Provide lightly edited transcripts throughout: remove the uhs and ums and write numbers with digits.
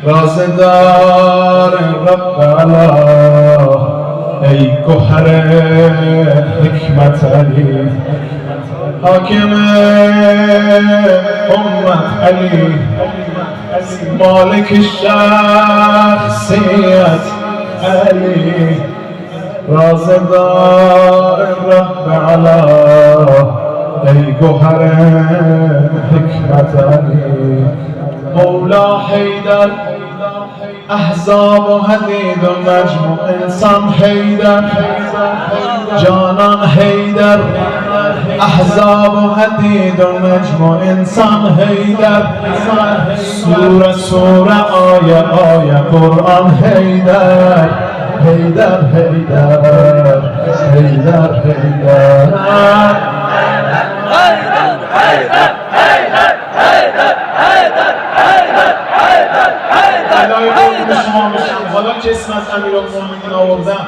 رازدار رب علا ای گوهر حکمت علی، حاکم امت علی، مالک شخصیت علی، رازدار رب علا ای گوهر حکمت علی. مولا حیدر احزاب و حدید و نجم و انسان حیدر، جانان حیدر احزاب و حدید و نجم و انسان حیدر، سوره سوره آیه آیه قرآن حیدر، حیدر حیدر حیدر حیدر حالا که اسم از امیرالمومنین آوردم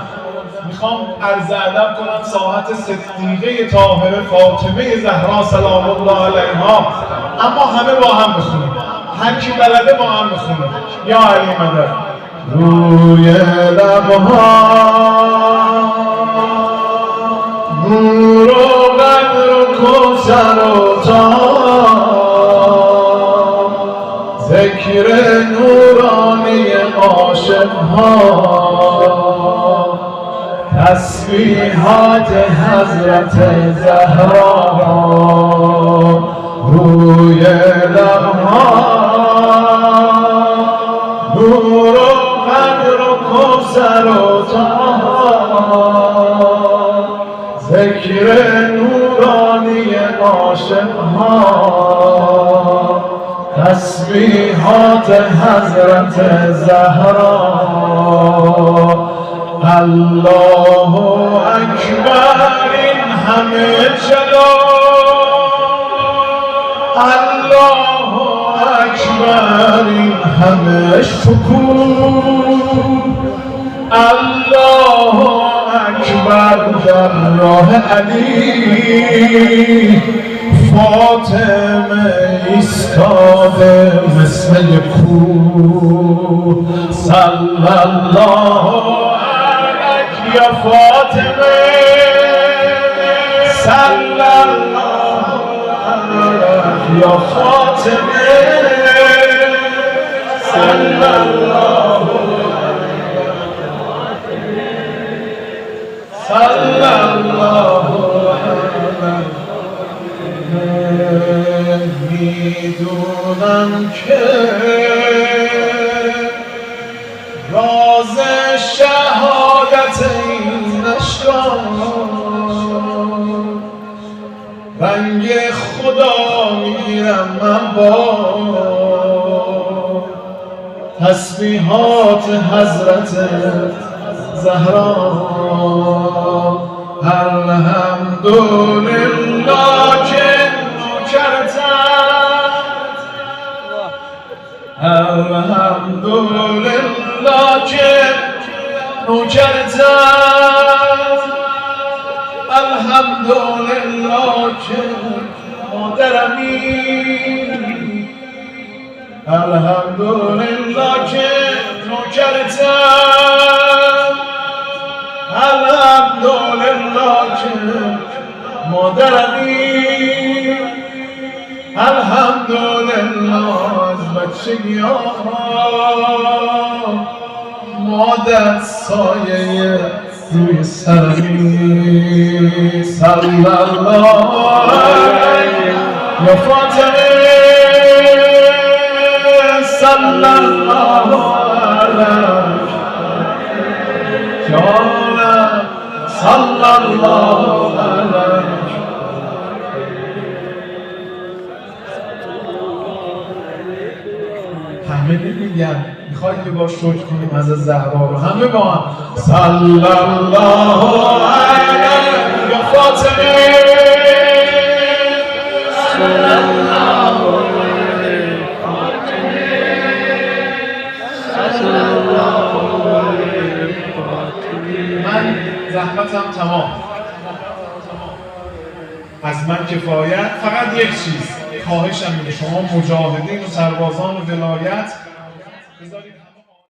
میخوام عرض ادب کنم ساحت صدیقه طاهره فاطمه زهرا سلام الله علیها، اما همه با هم بخونیم، هر کی بلده با هم بخونیم. یا علی مدد. روی لبها نور و قدر و کوثر و تام، ذکر نورانی عاشق ها، تسبیحات حضرت زهرا، روی لبها نور و قدر و کوثر و تام، ذکر نورانی عاشق ها، تسبیحات حضرت زهرا. الله اکبر این همه جلال، الله اکبر این همه شکوه، الله اکبر در راه علی، فاطمه ایستاده مثل یک کوه، صلی الله علیک یا فاطمه، صلی الله علیک یا فاطمه، صلی الله صلی الله علیک. میدونم که راز شهادت این اشکان رنگ خدا میگیرم من با تسبیحات حضرت زهرا. الحمدلله که نوکرتم، الحمدلله که نوکرتم، الحمدلله که مادرمی، الحمدلله که نوکرتم، الحمدلله که مادرمی، الحمدلله از بچگی‌ها مادر سایه روی سرمی، صلی الله علیک یا فاطمه، صلی الله علیک جانم، صلی الله علیک. همه نمیگن میخواید که با شکر کنیم از زهرا رو، همه با هم صلی الله علیک یا فاطمه، صلی الله علیک فاطمه، صلی الله علیک فاطمه. من زحمتم تمام، از من کفایت. فقط یک چیز خواهشم اینه، شما مجاهدین و سربازان ولایت بذارید